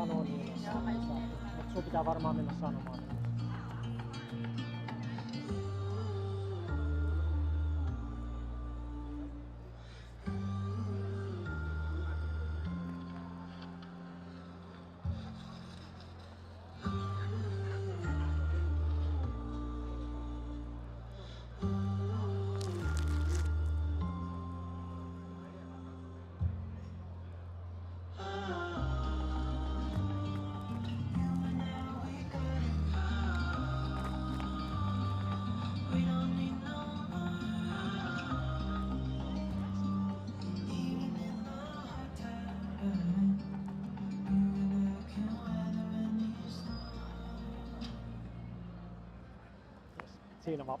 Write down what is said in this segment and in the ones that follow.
sanoo niin, mutta sun pitää varmaan mennä sanomaan. Siinä vaan.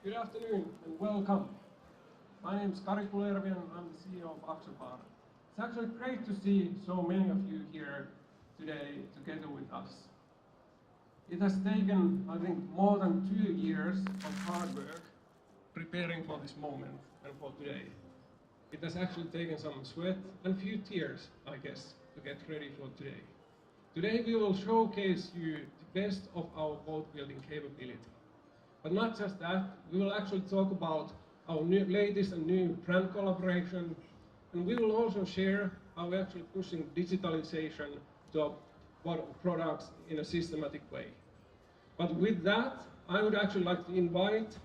Good afternoon and welcome. My name is Kari Kulervi and I'm the CEO of Axopar. It's actually great to see so many of you here today together with us. It has taken, I think, more than 2 years of hard work preparing for this moment and for today. It has actually taken some sweat and few tears, I guess, to get ready for today. Today we will showcase you the best of our boat building capability. But not just that, we will actually talk about our latest and new brand collaboration, and we will also share how we're actually pushing digitalization to our products in a systematic way. But with that, I would actually like to invite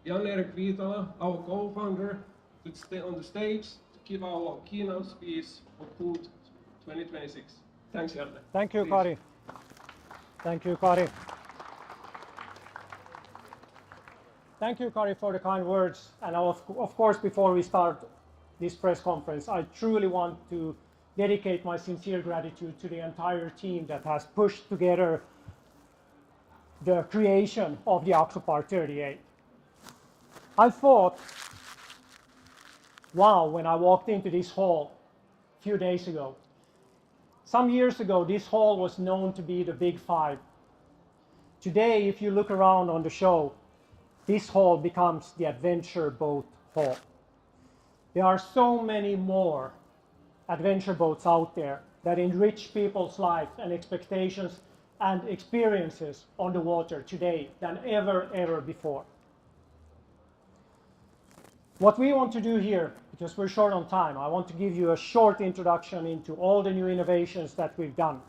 Jan-Erik Viitala, our co-founder, to stay on the stage to give our keynote speech for Food 2026. Thanks, Janne. Thank you, Kari. Thank you, Kari. Thank you, Kari, for the kind words. And of course, before we start this press conference, I truly want to dedicate my sincere gratitude to the entire team that has pushed together the creation of the Axopar 38. I thought, wow, when I walked into this hall a few days ago. Some years ago, this hall was known to be the Big Five. Today, if you look around on the show, this hall becomes the Adventure Boat Hall. There are so many more adventure boats out there that enrich people's life and expectations and experiences on the water today than ever before. What we want to do here, because we're short on time, I want to give you a short introduction into all the new innovations that we've done.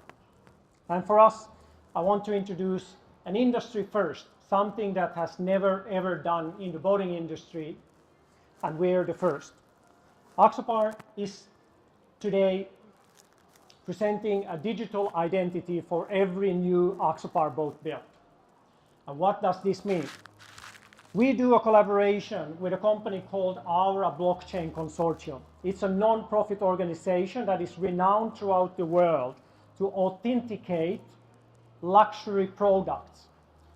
And for us, I want to introduce an industry first, something that has never ever done in the boating industry, and we're the first. Axopar is today presenting a digital identity for every new Axopar boat built. And what does this mean? We do a collaboration with a company called Aura Blockchain Consortium. It's a non-profit organization that is renowned throughout the world to authenticate luxury products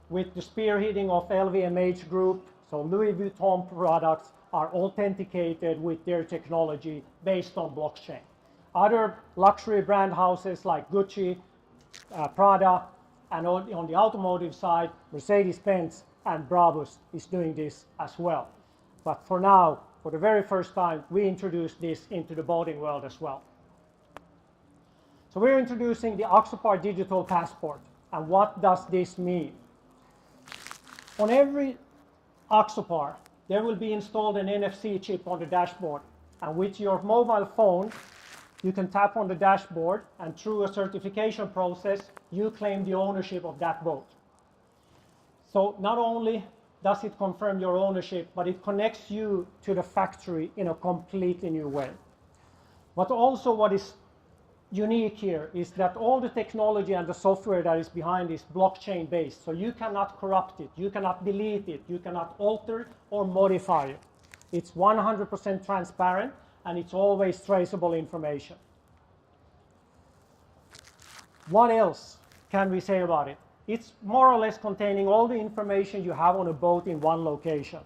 with the spearheading of LVMH Group. So Louis Vuitton products are authenticated with their technology based on blockchain. Other luxury brand houses like Gucci, Prada, and on the automotive side, Mercedes-Benz and Brabus is doing this as well. But for now, for the very first time, we introduced this into the boating world as well. So we're introducing the Axopar Digital Passport. And what does this mean? On every Axopar, there will be installed an NFC chip on the dashboard. And with your mobile phone, you can tap on the dashboard, and through a certification process, you claim the ownership of that boat. So not only does it confirm your ownership, but it connects you to the factory in a completely new way. But also what is unique here is that all the technology and the software that is behind is blockchain based. So you cannot corrupt it, you cannot delete it, you cannot alter or modify it. It's 100% transparent and it's always traceable information. What else can we say about it? It's more or less containing all the information you have on a boat in one location.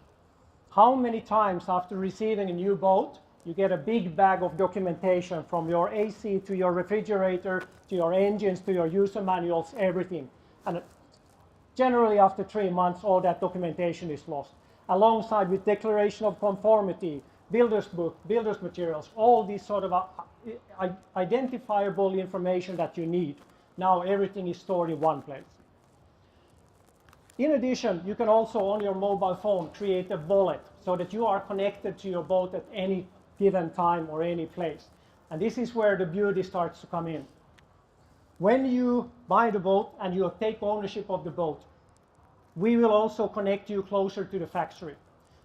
How many times after receiving a new boat, you get a big bag of documentation from your AC to your refrigerator, to your engines, to your user manuals, everything. And generally after 3 months, all that documentation is lost, alongside with declaration of conformity, builder's book, builder's materials, all these sort of identifiable information that you need. Now everything is stored in one place. In addition, you can also on your mobile phone create a wallet so that you are connected to your boat at any given time or any place. And this is where the beauty starts to come in. When you buy the boat and you take ownership of the boat, we will also connect you closer to the factory.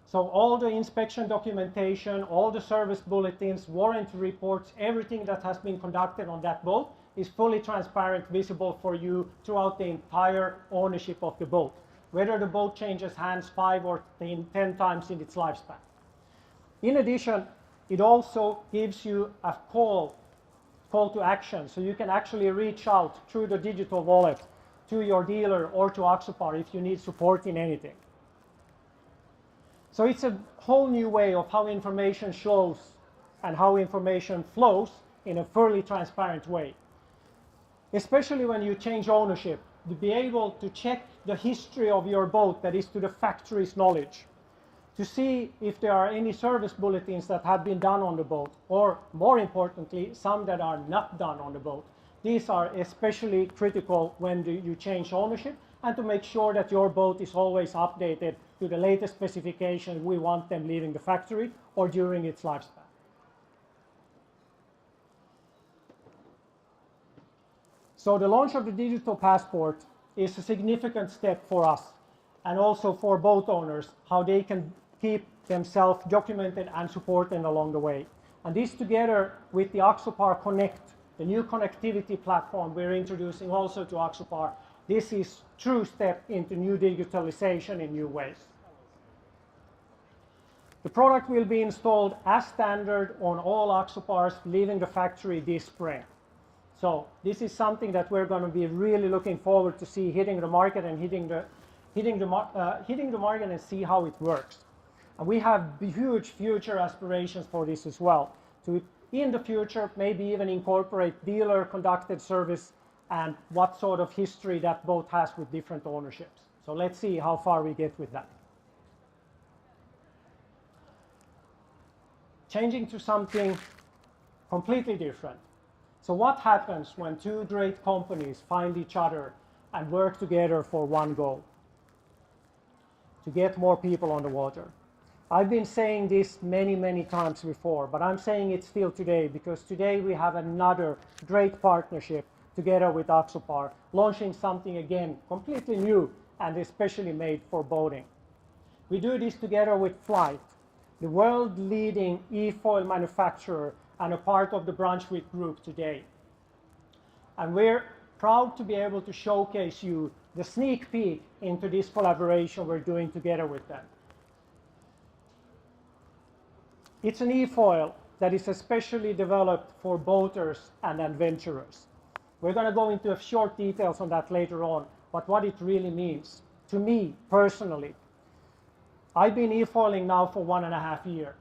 So all the inspection documentation, all the service bulletins, warranty reports, everything that has been conducted on that boat is fully transparent, visible for you throughout the entire ownership of the boat, whether the boat changes hands 5 or 10 times in its lifespan. In addition, it also gives you a call to action, so you can actually reach out through the digital wallet to your dealer or to Axopar if you need support in anything. So it's a whole new way of how information shows and how information flows in a fairly transparent way. Especially when you change ownership, to be able to check the history of your boat that is to the factory's knowledge, to see if there are any service bulletins that have been done on the boat, or more importantly, some that are not done on the boat. These are especially critical when you change ownership, and to make sure that your boat is always updated to the latest specifications we want them leaving the factory or during its lifespan. So the launch of the digital passport is a significant step for us and also for boat owners, how they can keep themselves documented and supported along the way. And this together with the Axopar Connect, the new connectivity platform we're introducing also to Axopar, this is a true step into new digitalization in new ways. The product will be installed as standard on all Axopars leaving the factory this spring. So this is something that we're going to be really looking forward to see hitting the market and hitting the market and see how it works. And we have huge future aspirations for this as well, to in the future maybe even incorporate dealer conducted service and what sort of history that boat has with different ownerships. So let's see how far we get with that. Changing to something completely different. So what happens when two great companies find each other and work together for one goal? To get more people on the water. I've been saying this many, many times before, but I'm saying it still today because today we have another great partnership together with Axopar, launching something again completely new and especially made for boating. We do this together with Flite, the world-leading e-foil manufacturer and a part of the Brunswick Group today. And we're proud to be able to showcase you the sneak peek into this collaboration we're doing together with them. It's an e-foil that is especially developed for boaters and adventurers. We're going to go into short details on that later on, but what it really means to me personally. I've been e-foiling now for 1.5 years.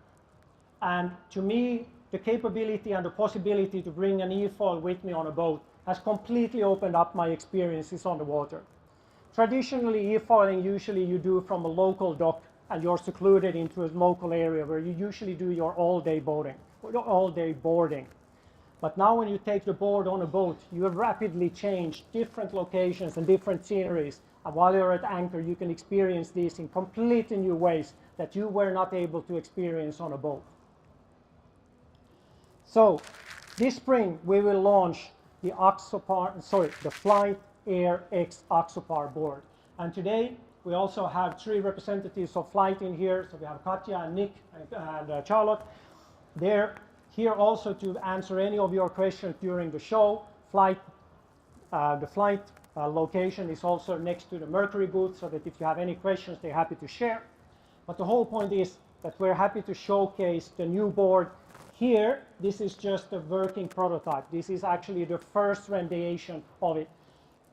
And to me, the capability and the possibility to bring an e-foil with me on a boat has completely opened up my experiences on the water. Traditionally, e-foiling usually you do from a local dock and you're secluded into a local area where you usually do your all-day boating, all-day boarding. But now when you take the board on a boat, you rapidly change different locations and different sceneries. And while you're at anchor, you can experience these in completely new ways that you were not able to experience on a boat. So this spring, we will launch the Flite Air X Axopar board. And today, we also have 3 representatives of Flite in here. So we have Katja and Nick and Charlotte. They're here also to answer any of your questions during the show. The Flite location is also next to the Mercury booth, so that if you have any questions, they're happy to share. But the whole point is that we're happy to showcase the new board. Here, this is just a working prototype. This is actually the first rendition of it,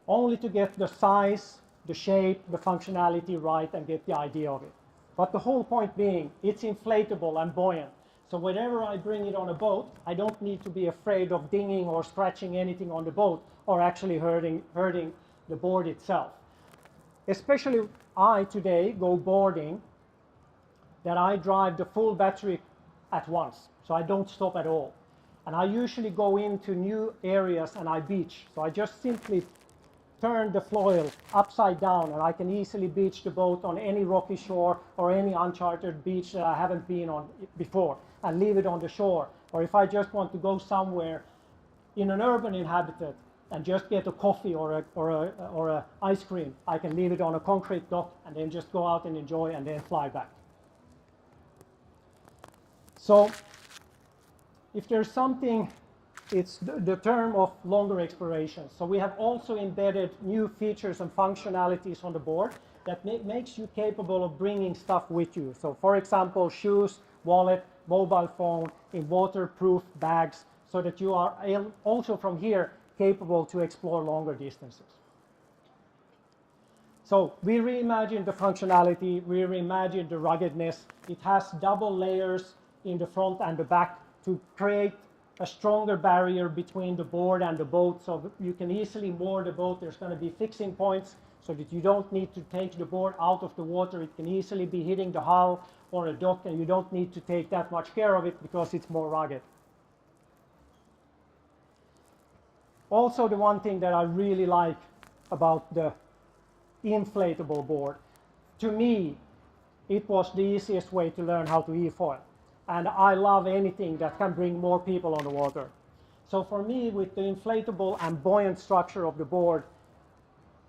only to get the size, the shape, the functionality right and get the idea of it. But the whole point being, it's inflatable and buoyant. So whenever I bring it on a boat, I don't need to be afraid of dinging or scratching anything on the boat or actually hurting the board itself. especially I today go boarding, that I drive the full battery at once, so I don't stop at all. And I usually go into new areas and I beach. So I just simply turn the foil upside down and I can easily beach the boat on any rocky shore or any uncharted beach that I haven't been on before and leave it on the shore. Or if I just want to go somewhere in an urban inhabitant and just get a coffee or a ice cream, I can leave it on a concrete dock and then just go out and enjoy and then fly back. So if there's something, it's the term of longer exploration. So we have also embedded new features and functionalities on the board that makes you capable of bringing stuff with you. So for example, shoes, wallet, mobile phone, in waterproof bags, so that you are also from here capable to explore longer distances. So we reimagined the functionality, we reimagined the ruggedness. It has double layers in the front and the back to create a stronger barrier between the board and the boat, so you can easily moor the boat. There's going to be fixing points so that you don't need to take the board out of the water. It can easily be hitting the hull or a dock, and you don't need to take that much care of it because it's more rugged. Also, the one thing that I really like about the inflatable board, to me, it was the easiest way to learn how to e-foil. And I love anything that can bring more people on the water. So for me, with the inflatable and buoyant structure of the board,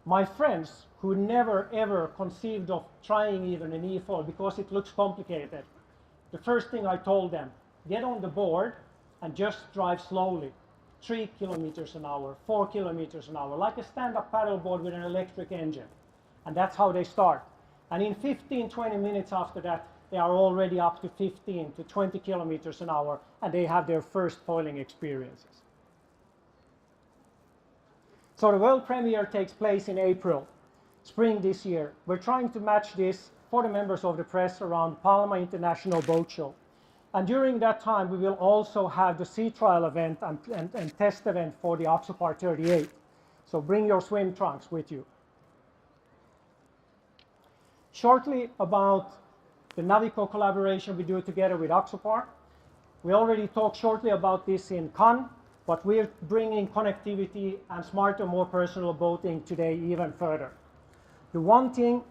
my friends who never ever conceived of trying even an e-foil because it looks complicated, the first thing I told them, get on the board and just drive slowly, 3 kilometers an hour, 4 kilometers an hour, like a stand-up paddleboard with an electric engine. And that's how they start. And in 15, 20 minutes after that, they are already up to 15 to 20 kilometers an hour, and they have their first foiling experiences. So the world premiere takes place in April, spring this year. We're trying to match this for the members of the press around Palma International Boat Show. And during that time, we will also have the sea trial event and test event for the Axopar 38. So bring your swim trunks with you. Shortly about the Navico collaboration we do together with Axopar. We already talked shortly about this in Cannes, but we're bringing connectivity and smarter, more personal boating today even further. The one thing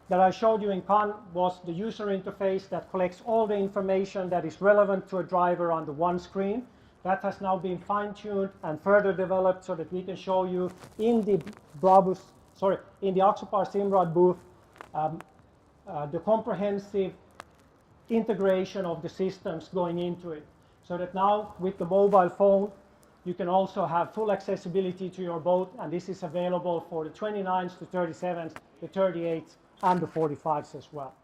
that I showed you in Cannes was the user interface that collects all the information that is relevant to a driver on the one screen. That has now been fine-tuned and further developed so that we can show you in the in the Axopar Simrad booth the comprehensive integration of the systems going into it, so that now with the mobile phone you can also have full accessibility to your boat, and this is available for the 29s, the 37s, the 38s and the 45s as well.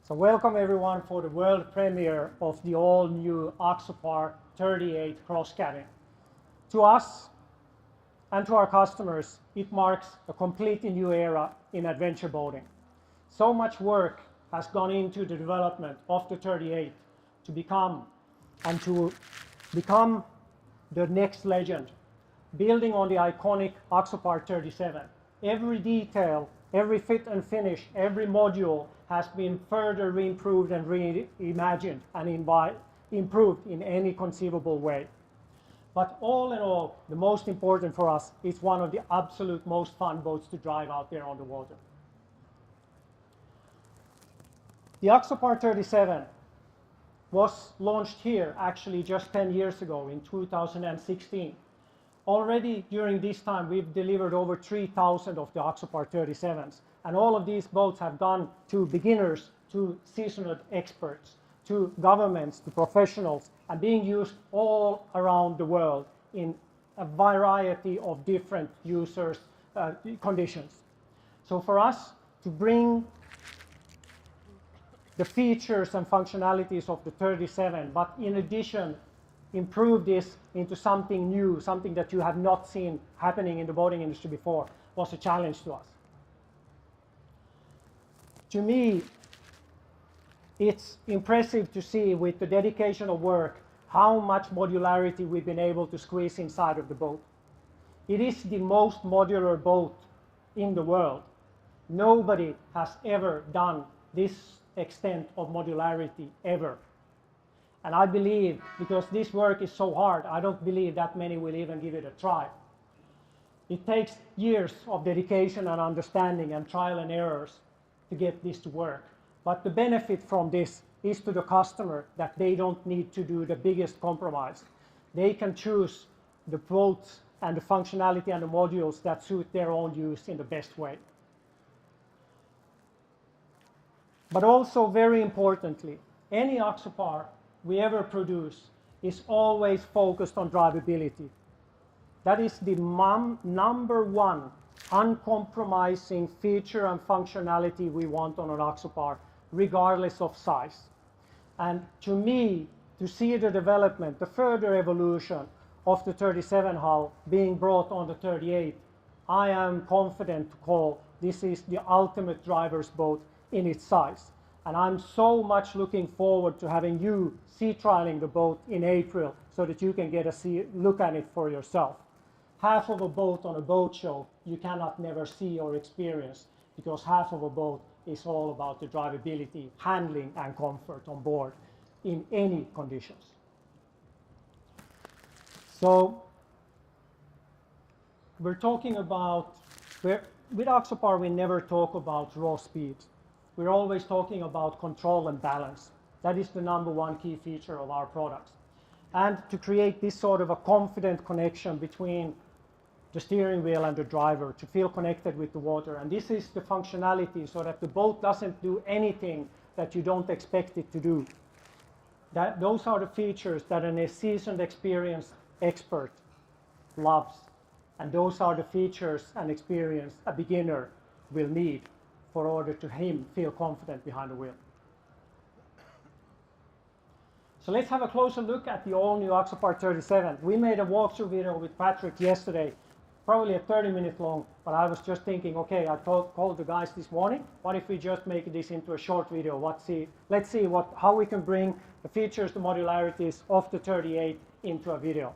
So welcome everyone for the world premiere of the all-new Axopar 38 cross cabin. To us and to our customers, it marks a completely new era in adventure boating. So much work has gone into the development of the 38 to become the next legend, building on the iconic Axopar 37. Every detail, every fit and finish, every module has been further reimproved and reimagined and improved in any conceivable way. But all in all, the most important for us is one of the absolute most fun boats to drive out there on the water. The Axopar 37 was launched here actually just 10 years ago in 2016. Already during this time we've delivered over 3,000 of the Axopar 37s, and all of these boats have gone to beginners, to seasoned experts, to governments, to professionals, and being used all around the world in a variety of different users conditions. So for us to bring the features and functionalities of the 37, but in addition improve this into something new, something that you have not seen happening in the boating industry before, was a challenge to us. To me, it's impressive to see with the dedication of work how much modularity we've been able to squeeze inside of the boat. It is the most modular boat in the world. Nobody has ever done this extent of modularity ever. And I believe, because this work is so hard, I don't believe that many will even give it a try. It takes years of dedication and understanding and trial and errors to get this to work. But the benefit from this is to the customer that they don't need to do the biggest compromise. They can choose the boats and the functionality and the modules that suit their own use in the best way. But also, very importantly, any Axopar we ever produce is always focused on drivability. That is the number one uncompromising feature and functionality we want on an Axopar, regardless of size. And to me, to see the development, the further evolution of the 37 hull being brought on the 38, I am confident to call this is the ultimate driver's boat in its size. And I'm so much looking forward to having you sea trialing the boat in April so that you can get a look at it for yourself. Half of a boat on a boat show you cannot never see or experience, because half of a boat is all about the drivability, handling, and comfort on board in any conditions. So we're talking about, with Axopar we never talk about raw speed. We're always talking about control and balance. That is the number one key feature of our products. And to create this sort of a confident connection between the steering wheel and the driver, to feel connected with the water. And this is the functionality so that the boat doesn't do anything that you don't expect it to do. Those are the features that a seasoned, experienced expert loves. And those are the features and experience a beginner will need for order to him feel confident behind the wheel. So let's have a closer look at the all-new Axopar 37. We made a walkthrough video with Patrick yesterday, probably a 30-minute long, but I was just thinking, okay, I called the guys this morning, what if we just make this into a short video? Let's see how we can bring the features, the modularities of the 38 into a video.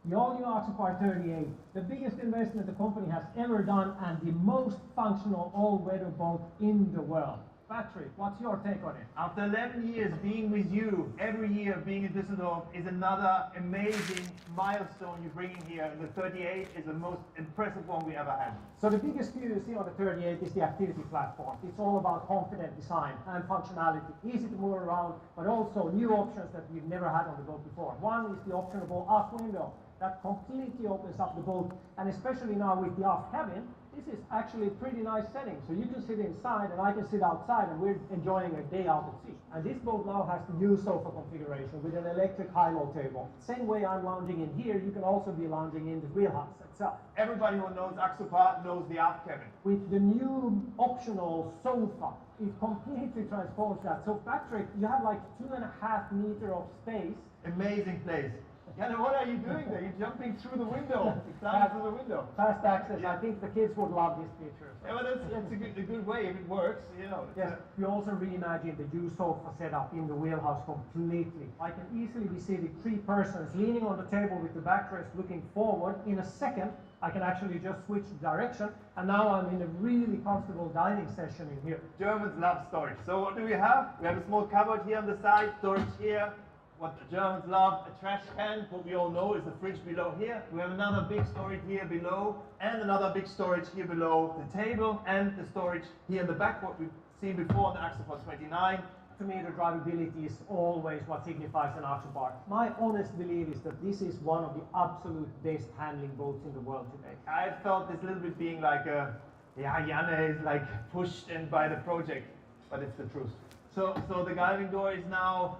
The all-new Axopar 38, the biggest investment the company has ever done and the most functional all-weather boat in the world. Patrick, what's your take on it? After 11 years being with you, every year being in Düsseldorf is another amazing milestone you're bringing here. And the 38 is the most impressive one we ever had. So the biggest view you see on the 38 is the activity platform. It's all about confident design and functionality, easy to move around, but also new options that we've never had on the boat before. One is the optionable aft window. That completely opens up the boat, and especially now with the aft cabin, this is actually a pretty nice setting. So you can sit inside and I can sit outside and we're enjoying a day out at sea. And this boat now has the new sofa configuration with an electric high-low table. Same way I'm lounging in here, you can also be lounging in the wheelhouse itself. Everybody who knows Axopar knows the aft cabin. With the new optional sofa, it completely transforms that. So Patrick, you have like 2.5 meters of space. Amazing place. Yeah, what are you doing there? You're jumping through the window. Climbing through the window. Fast access. Yeah. I think the kids would love this feature. So. Yeah, but that's a good way if it works, you know. Yes, we also reimagined the U-sofa setup in the wheelhouse completely. I can easily be seated 3 persons leaning on the table with the backrest looking forward. In a second, I can actually just switch direction, and now I'm in a really comfortable dining session in here. Germans love storage. So what do we have? We have a small cupboard here on the side, storage here. What the Germans love, a trash can, what we all know is the fridge below here. We have another big storage here below, and another big storage here below the table, and the storage here in the back, what we've seen before on the Axopar 29. To me, the drivability is always what signifies an Axopar. My honest belief is that this is one of the absolute best handling boats in the world today. I felt this little bit being like a, yeah, Janne is like pushed in by the project, but it's the truth. So the diving door is now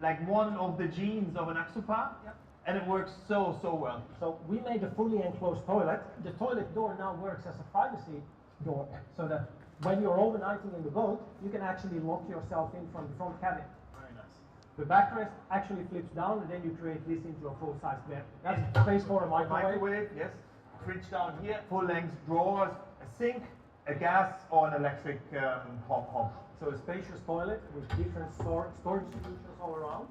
like one of the genes of an Axopar, and it works so well. So we made a fully enclosed toilet. The toilet door now works as a privacy door, so that when you're overnighting in the boat, you can actually lock yourself in from the front cabin. Very nice. The backrest actually flips down, and then you create this into a full-size bed. That's space for a microwave. Yes. Fridge down here, full-length drawers, a sink, a gas or an electric hob. So a spacious toilet with different storage solutions all around.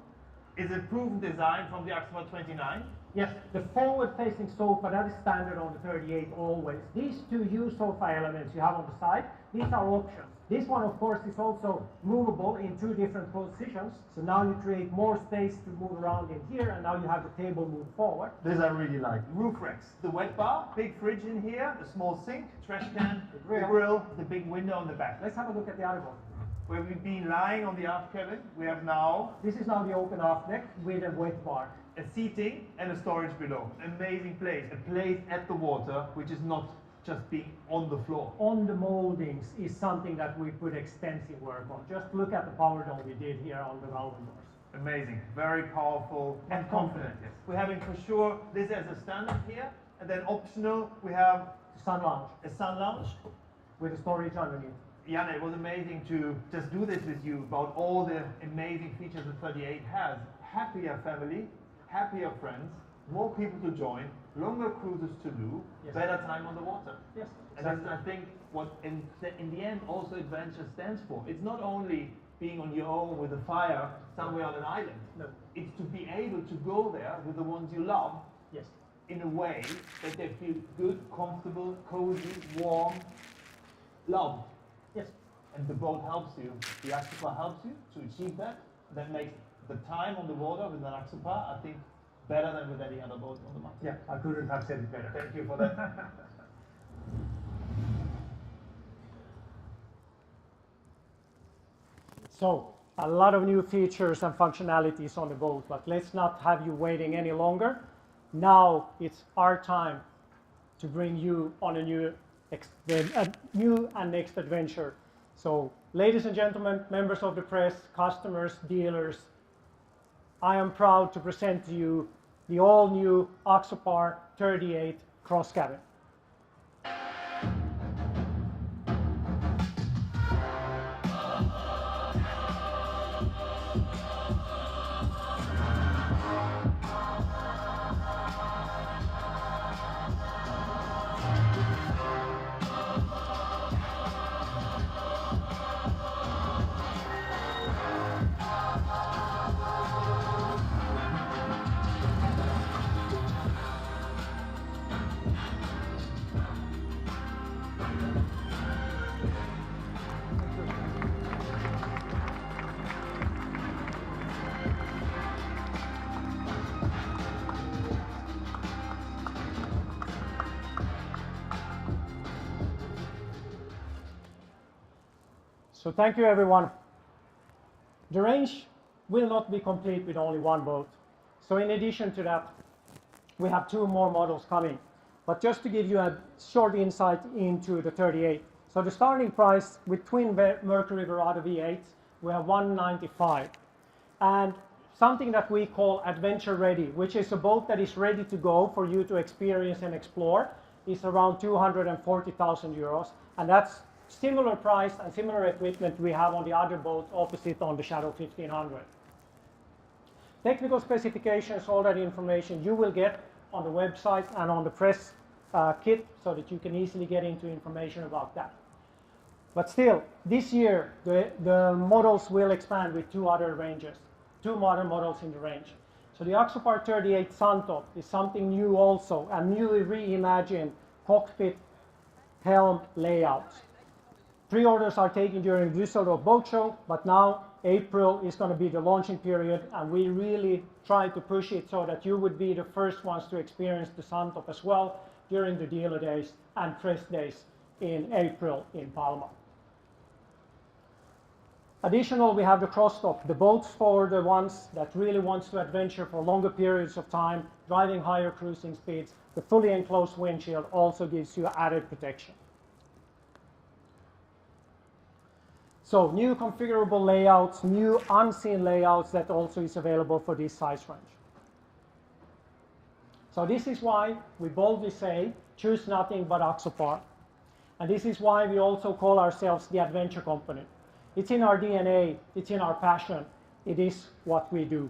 Is it proven design from the Axopar 29? Yes, the forward-facing sofa, that is standard on the 38 always. These two U sofa elements you have on the side, these are options. This one, of course, is also movable in two different positions. So now you create more space to move around in here, and now you have the table moved forward. This I really like. Roof racks. The wet bar, big fridge in here, a small sink, trash can, the grill, the big window on the back. Let's have a look at the other one. Where we've been lying on the aft cabin, we have now This is now the open aft deck with a wet bar. a seating and a storage below. Amazing place. A place at the water, which is not just being on the floor. On the moldings is something that we put extensive work on. Just look at the power dome we did here on the Galvin doors. Amazing. Very powerful and confident. Yes. We're having for sure this as a standard here, and then optional we have The sun lounge a sun lounge. with the storage underneath. Janne, it was amazing to just do this with you about all the amazing features that 38 has. Happier family, happier friends, more people to join, longer cruises to do, Yes. better time on the water. Yes, And that's, I think, what in the end also adventure stands for. It's not only being on your own with a fire somewhere on an island. No. It's to be able to go there with the ones you love Yes. in a way that they feel good, comfortable, cozy, warm, loved. Yes. And the boat helps you, the Axopar helps you to achieve that. That makes the time on the water with an Axopar, I think, better than with any other boat on the market. Yeah, I couldn't have said it better. Thank you for that. So, a lot of new features and functionalities on the boat, but let's not have you waiting any longer. Now it's our time to bring you on a new and next adventure. So, ladies and gentlemen, members of the press, customers, dealers, I am proud to present to you the all-new Axopar 38 cross cabin. So thank you, everyone. The range will not be complete with only one boat. So in addition to that, we have two more models coming. But just to give you a short insight into the 38. So the starting price with twin Mercury Verado V8s, we have $195. And something that we call adventure ready, which is a boat that is ready to go for you to experience and explore, is around 240,000 euros. And that's similar price and similar equipment we have on the other boat opposite on the Shadow 1500. Technical specifications, all that information you will get on the website and on the press kit so that you can easily get into information about that. But still, this year the models will expand with two other ranges, two modern models in the range. So the Axopar 38 Suntop is something new also, a newly reimagined cockpit helm layout. Pre-orders are taken during the Düsseldorf Boat Show, but now April is going to be the launching period, and we really try to push it so that you would be the first ones to experience the Suntop as well during the dealer days and press days in April in Palma. Additional, we have the cross-dock, the boats for the ones that really wants to adventure for longer periods of time, driving higher cruising speeds. The fully enclosed windshield also gives you added protection. So new configurable layouts, new unseen layouts that also is available for this size range. So this is why we boldly say, choose nothing but Axopar. And this is why we also call ourselves the adventure company. It's in our DNA, it's in our passion, it is what we do.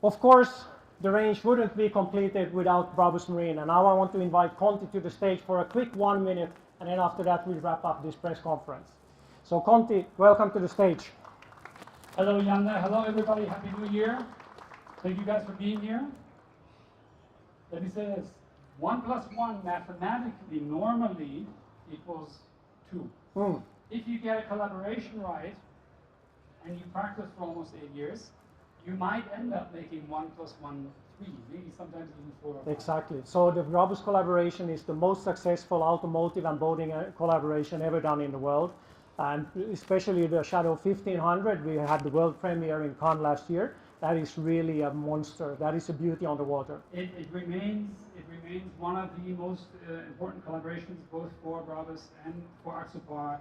Of course, the range wouldn't be completed without Brabus Marine, and now I want to invite Conti to the stage for a quick 1 minute, and then after that we'll wrap up this press conference. So Conti, welcome to the stage. Hello Janne, hello everybody, Happy New Year. Thank you guys for being here. Let me say this, 1 plus 1 mathematically normally equals 2. If you get a collaboration right, and you practice for almost 8 years, you might end up making 1 plus 1, 3, maybe sometimes even 4 or 5. Exactly. So the Brabus collaboration is the most successful automotive and boating collaboration ever done in the world. And especially the Shadow 1500, we had the world premiere in Cannes last year. That is really a monster. That is a beauty on the water. It remains one of the most important collaborations, both for Brabus and for Axopar.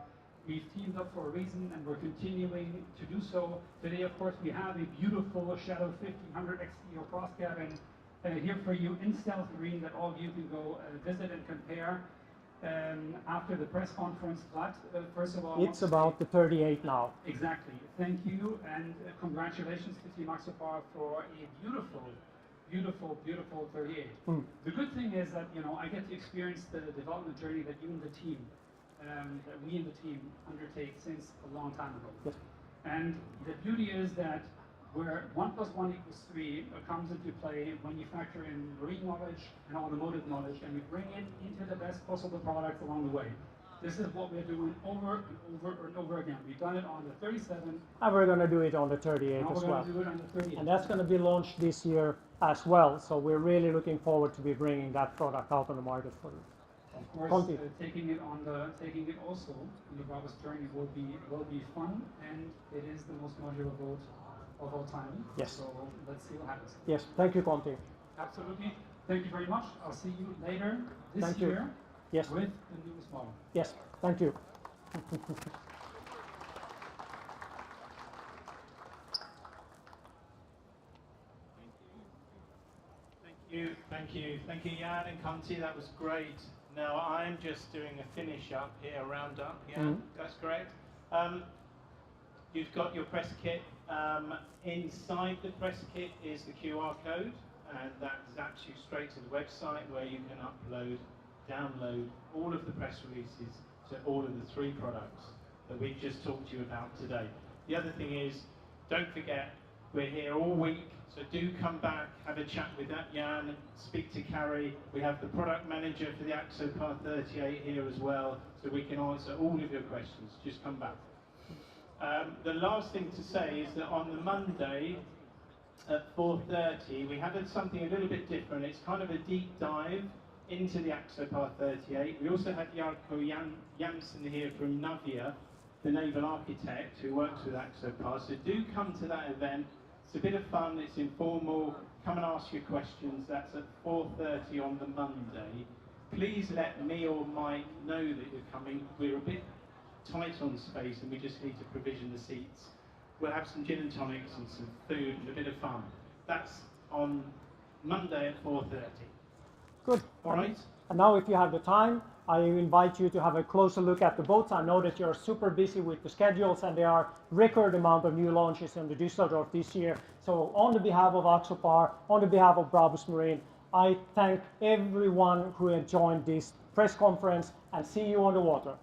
We've teamed up for a reason, and we're continuing to do so. Today, of course, we have a beautiful Shadow 1500 XTO cross cabin here for you in Stealth Green that all of you can go visit and compare after the press conference. But first of all, it's about the 38 now. Exactly. Thank you, and congratulations to Team Axopar for a beautiful, beautiful, beautiful 38. The good thing is that I get to experience the development journey that you and the team. That we and the team undertake since a long time ago. Yes. And the beauty is that where 1 plus 1 equals 3 comes into play when you factor in marine knowledge and automotive knowledge, and we bring it into the best possible products along the way. This is what we're doing over and over and over again. We've done it on the 37. And we're going to do it on the 38 now as we're well. going to do it on the 38. And that's going to be launched this year as well. So we're really looking forward to be bringing that product out on the market for you. Of course, taking it also on the Brabus journey will be fun, and it is the most modular boat of all time. Yes. So let's see what happens. Yes. Thank you, Conti. Absolutely. Thank you very much. I'll see you later this Thank year. You. Yes. With the newest model. Yes. Thank you. Thank you, Jan and Conti. That was great. Now I'm just doing a finish up here, a roundup. Yeah, that's great. You've got your press kit. Inside the press kit is the QR code, and that zaps you straight to the website where you can download all of the press releases to all of the 3 products that we've just talked to you about today. The other thing is, don't forget, we're here all week. So do come back, have a chat with Jan, speak to Carrie. We have the product manager for the Axopar 38 here as well, so we can answer all of your questions. Just come back. The last thing to say is that on the Monday at 4:30, we have something a little bit different. It's kind of a deep dive into the Axopar 38. We also had Jarkko Janssen here from Navia, the naval architect who works with Axopar. So do come to that event. It's a bit of fun, it's informal. Come and ask your questions. That's at 4:30 on the Monday. Please let me or Mike know that you're coming. We're a bit tight on space and we just need to provision the seats. We'll have some gin and tonics and some food and a bit of fun. That's on Monday at 4:30. Good. All right. And now if you have the time, I invite you to have a closer look at the boats. I know that you're super busy with the schedules, and there are record amount of new launches in the Düsseldorf this year. So on the behalf of Axopar, on the behalf of Brabus Marine, I thank everyone who had joined this press conference, and see you on the water.